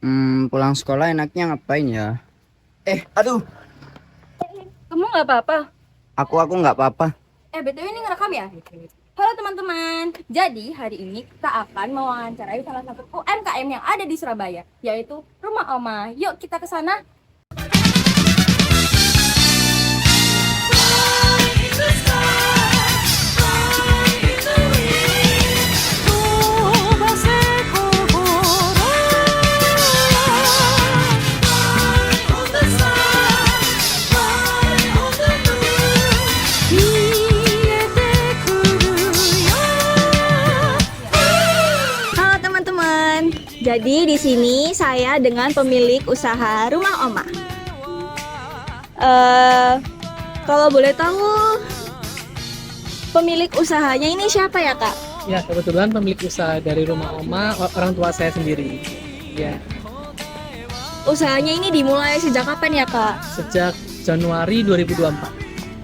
Pulang sekolah enaknya ngapain ya? Aduh, Kamu nggak apa-apa? aku nggak apa-apa. BTW ini ngerekam ya? Halo teman-teman, jadi hari ini kita akan mewawancarai salah satu UMKM yang ada di Surabaya, yaitu Rumah Oma. Yuk kita ke sana. Halo teman-teman. Jadi di sini saya dengan pemilik usaha Rumah Oma. Eh, Kalau boleh tahu pemilik usahanya ini siapa ya, Kak? Ya, kebetulan pemilik usaha dari Rumah Oma orang tua saya sendiri. Ya, Usahanya ini dimulai sejak kapan ya, Kak? sejak Januari 2024.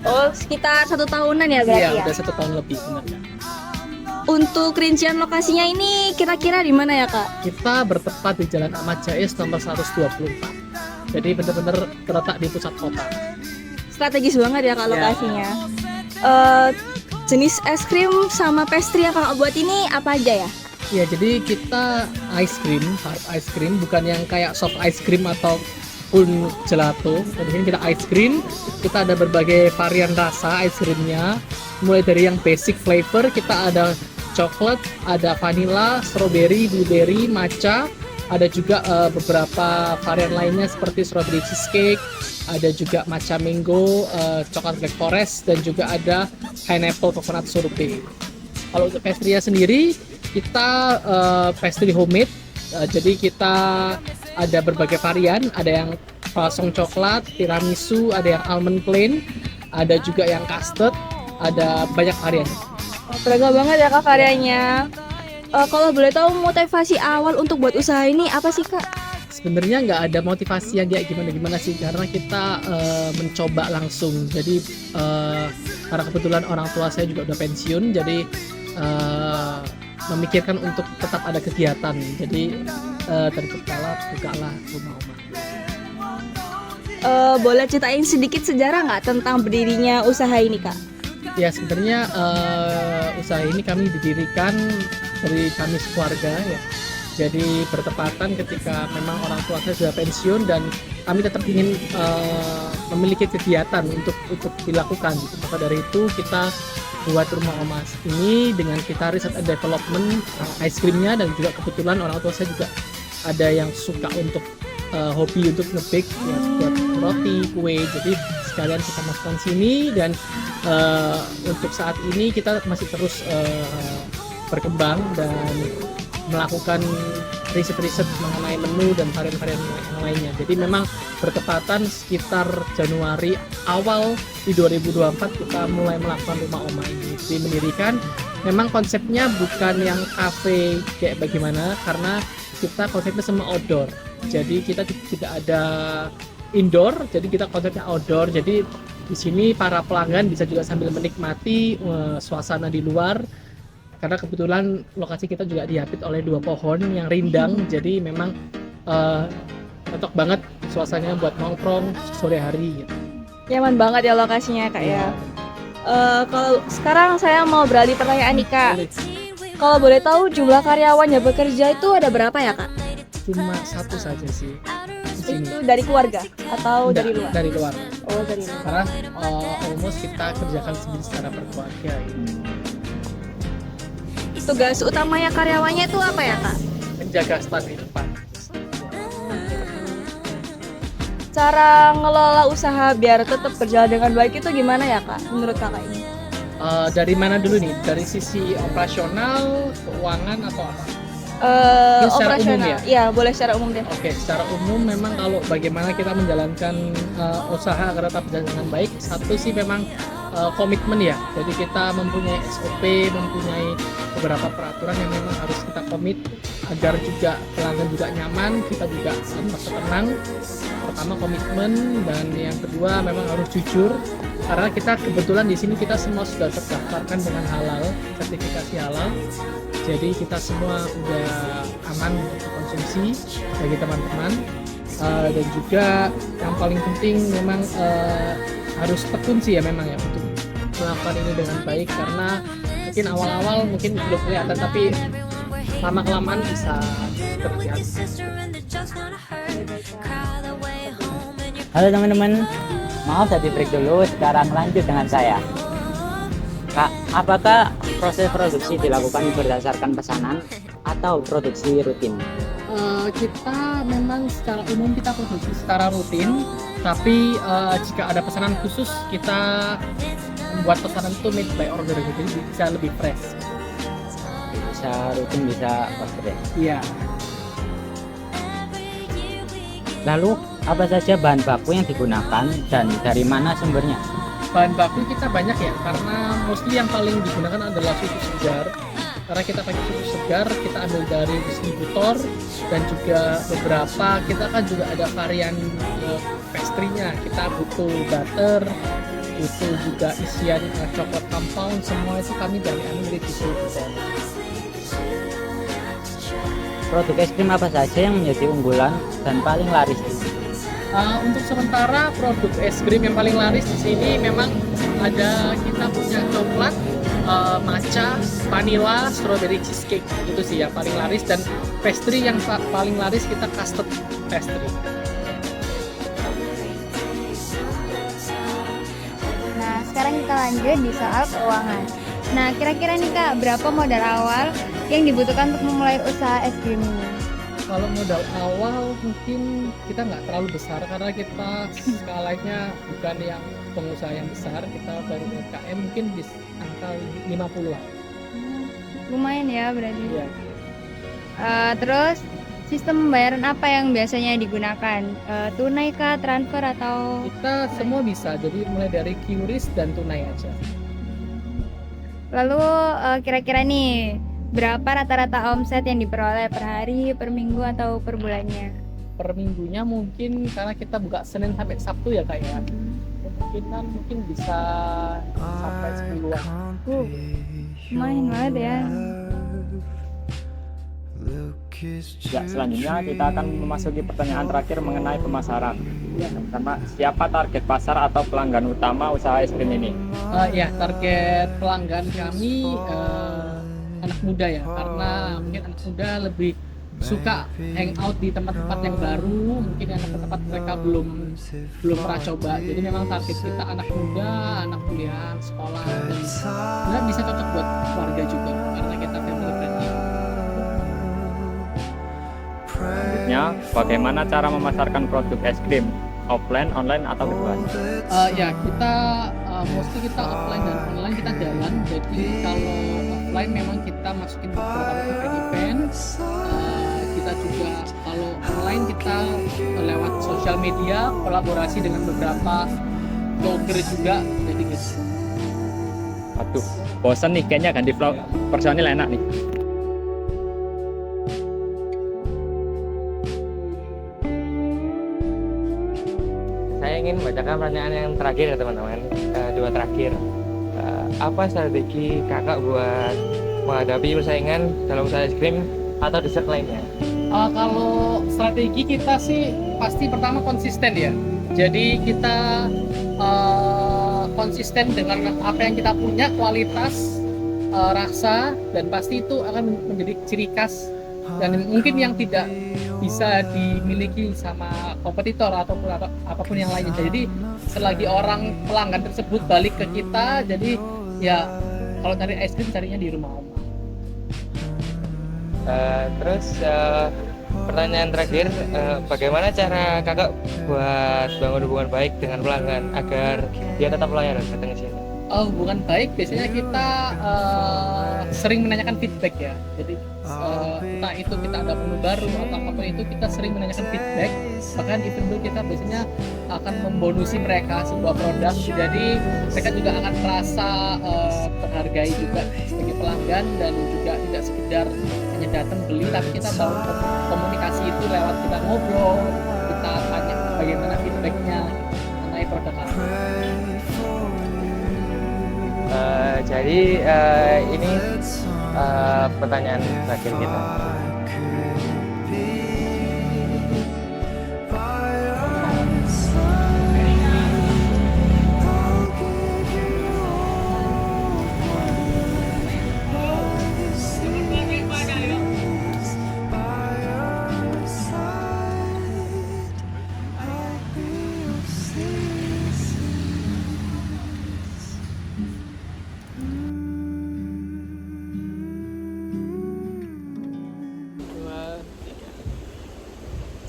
Oh, sekitar 1 tahunan ya berarti Iya, ya? udah 1 tahun lebih sebenarnya. Untuk rincian lokasinya ini kira-kira di mana ya, Kak? Kita bertempat di Jalan Ahmad Jais nomor 124. Jadi benar-benar terletak di pusat kota. Strategis banget ya, Kak, Ya. lokasinya. Jenis es krim sama pastry yang Kakak buat ini apa aja ya? Ya, jadi kita ice cream, hard ice cream, bukan yang kayak soft ice cream atau pun gelato. Di sini kita ice cream, kita ada berbagai varian rasa ice creamnya. Mulai dari yang basic flavor, kita ada coklat, ada vanilla, strawberry, blueberry, matcha. Ada juga beberapa varian lainnya seperti strawberry cheesecake, ada juga matcha mango, coklat black forest, dan juga ada pineapple coconut sorbet. Kalau untuk pastry sendiri, kita pastry homemade. Jadi kita ada berbagai varian, ada yang croissant coklat, tiramisu, ada yang almond plain, ada juga yang custard, ada banyak varian. Beragam banget ya, Kak, karyanya. Kalau boleh tahu motivasi awal untuk buat usaha ini apa sih, Kak? Sebenarnya nggak ada motivasi yang kayak gimana-gimana sih, karena kita mencoba langsung. Jadi karena kebetulan orang tua saya juga udah pensiun, jadi memikirkan untuk tetap ada kegiatan. Jadi dari kepala bukalah Rumah Oma. Boleh ceritain sedikit sejarah nggak tentang berdirinya usaha ini, Kak? Ya, sebenarnya usaha ini kami didirikan dari kami sekeluarga ya. Jadi bertepatan ketika memang orang tua saya sudah pensiun dan kami tetap ingin memiliki kegiatan untuk dilakukan. Maka dari itu kita buat Rumah Oma ini dengan kita riset and development ice creamnya, dan juga kebetulan orang tua saya juga ada yang suka untuk hobi untuk nge-bake ya, buat roti, kue. Jadi sekalian kita masukkan sini, dan untuk saat ini kita masih terus berkembang dan melakukan riset-riset mengenai menu dan varian-varian yang lainnya. Jadi memang bertepatan sekitar Januari awal di 2024 kita mulai melakukan Rumah Oma ini. Jadi mendirikan, memang konsepnya bukan yang cafe kayak bagaimana, karena kita konsepnya semua outdoor. Jadi kita tidak ada indoor, jadi kita konsepnya outdoor. Jadi di sini para pelanggan bisa juga sambil menikmati suasana di luar, karena kebetulan lokasi kita juga diapit oleh 2 pohon yang rindang. Jadi memang cocok banget suasananya buat nongkrong sore hari gitu. Nyaman banget ya lokasinya, Kak ya. Kalau sekarang saya mau beralih pertanyaan nih, Kak. Kalau boleh tahu jumlah karyawan yang bekerja itu ada berapa ya, Kak? Cuma satu saja sih di sini. Itu dari keluarga atau Enggak, dari luar? dari luar. Oh, dari luar. Karena almost kita kerjakan sendiri secara berkeluarga gitu. Tugas utamanya karyawannya itu apa ya, Kak? Menjaga stand di depan. Cara ngelola usaha biar tetap berjalan dengan baik itu gimana ya, Kak? Menurut Kakak ini? Dari mana dulu nih? Dari sisi operasional, keuangan, atau apa? Ini secara umum Operasional. ya? Iya, boleh secara umum deh. Oke, secara umum memang kalau bagaimana kita menjalankan usaha agar tetap berjalan dengan baik, satu sih memang komitmen ya. Jadi kita mempunyai SOP, mempunyai beberapa peraturan yang memang harus kita komit agar juga pelanggan juga nyaman, kita juga merasa tenang. Pertama komitmen, dan yang kedua memang harus jujur, karena kita kebetulan di sini kita semua sudah terdaftarkan dengan halal, sertifikasi halal. Jadi kita semua udah aman untuk konsumsi bagi teman-teman. Dan juga yang paling penting memang harus tekun sih ya memang ya untuk melakukan ini dengan baik, karena mungkin awal-awal mungkin belum kelihatan tapi lama-kelamaan bisa terlihat. Halo teman-teman, maaf saya break dulu, sekarang lanjut dengan saya. Kak, apakah proses produksi dilakukan berdasarkan pesanan atau produksi rutin? Kita memang secara umum kita produksi secara rutin, tapi jika ada pesanan khusus kita membuat pesanan itu made by order, jadi bisa lebih fresh. Bisa rutin, bisa order. Iya. Lalu apa saja bahan baku yang digunakan dan dari mana sumbernya? Bahan baku kita banyak ya, karena mostly yang paling digunakan adalah susu segar. Karena kita pakai susu segar, kita ambil dari distributor, dan juga beberapa kita kan juga ada varian pastry-nya. Kita butuh butter, butuh juga isian coklat compound, semua itu kami dari distributor. Produk es krim apa saja yang menjadi unggulan dan paling laris? Untuk sementara produk es krim yang paling laris di sini memang ada, kita punya coklat, matcha, vanilla, strawberry cheesecake, itu sih yang paling laris. Dan pastry yang paling laris kita custard pastry. Nah, sekarang kita lanjut di soal keuangan. Nah, kira-kira nih Kak, berapa modal awal yang dibutuhkan untuk memulai usaha es krim ini? Kalau modal awal mungkin kita nggak terlalu besar, karena kita skalanya bukan yang pengusaha yang besar, kita baru UMKM, mungkin di angka 50-an. Lumayan ya berarti. Iya. Terus sistem pembayaran apa yang biasanya digunakan? Tunai kah, transfer atau? Kita semua bisa, jadi mulai dari QRIS dan tunai aja. Lalu kira-kira nih, berapa rata-rata omset yang diperoleh per hari, per minggu atau per bulannya? Per minggunya mungkin karena kita buka Senin sampai Sabtu ya Kak ya. Mungkin bisa sampai 10-an. Lumayan banget ya. Ya, selanjutnya kita akan memasuki pertanyaan terakhir mengenai pemasaran. Sama siapa target pasar atau pelanggan utama usaha es krim ini? Ya, target pelanggan kami anak muda ya, karena mungkin anak muda lebih suka hangout di tempat-tempat yang baru, mungkin yang tempat mereka belum pernah coba. Jadi memang target kita anak muda, anak kuliah, sekolah, dan sebenarnya bisa cocok buat keluarga juga karena kita family friendly. Selanjutnya, bagaimana cara memasarkan produk es krim? Offline, online, atau keduanya? Ya, kita mostly kita offline dan online kita jalan. Jadi kalau offline memang kita masukin beberapa event-event. Kita juga kalau online kita lewat sosial media, kolaborasi dengan beberapa blogger juga. Jadi gitu. Aduh, bosan nih kayaknya ganti vlog personil enak nih. Saya ingin membacakan pertanyaan yang terakhir ya teman-teman, dua terakhir. Apa strategi kakak buat menghadapi persaingan dalam usaha es krim atau dessert lainnya? Kalau strategi kita sih pasti pertama konsisten ya. Jadi kita konsisten dengan apa yang kita punya, kualitas, rasa, dan pasti itu akan menjadi ciri khas dan mungkin yang tidak bisa dimiliki sama kompetitor ataupun apapun yang lainnya. Jadi selagi orang pelanggan tersebut balik ke kita, jadi ya kalau cari es krim carinya di rumah oma. Terus pertanyaan terakhir, bagaimana cara kakak buat bangun hubungan baik dengan pelanggan agar dia tetap loyal datang ke sini? Hubungan baik biasanya kita sering menanyakan feedback ya. Jadi entah itu kita ada menu baru atau apapun itu, kita sering menanyakan feedback. Bahkan itu dulu kita biasanya akan membonusi mereka sebuah produk, jadi mereka juga akan merasa terhargai juga sebagai pelanggan, dan juga tidak sekedar hanya datang beli, tapi kita bangun komunikasi itu lewat kita ngobrol, kita tanya bagaimana feedbacknya mengenai produk kami. Jadi ini pertanyaan terakhir kita.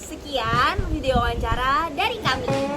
Sekian video wawancara dari kami.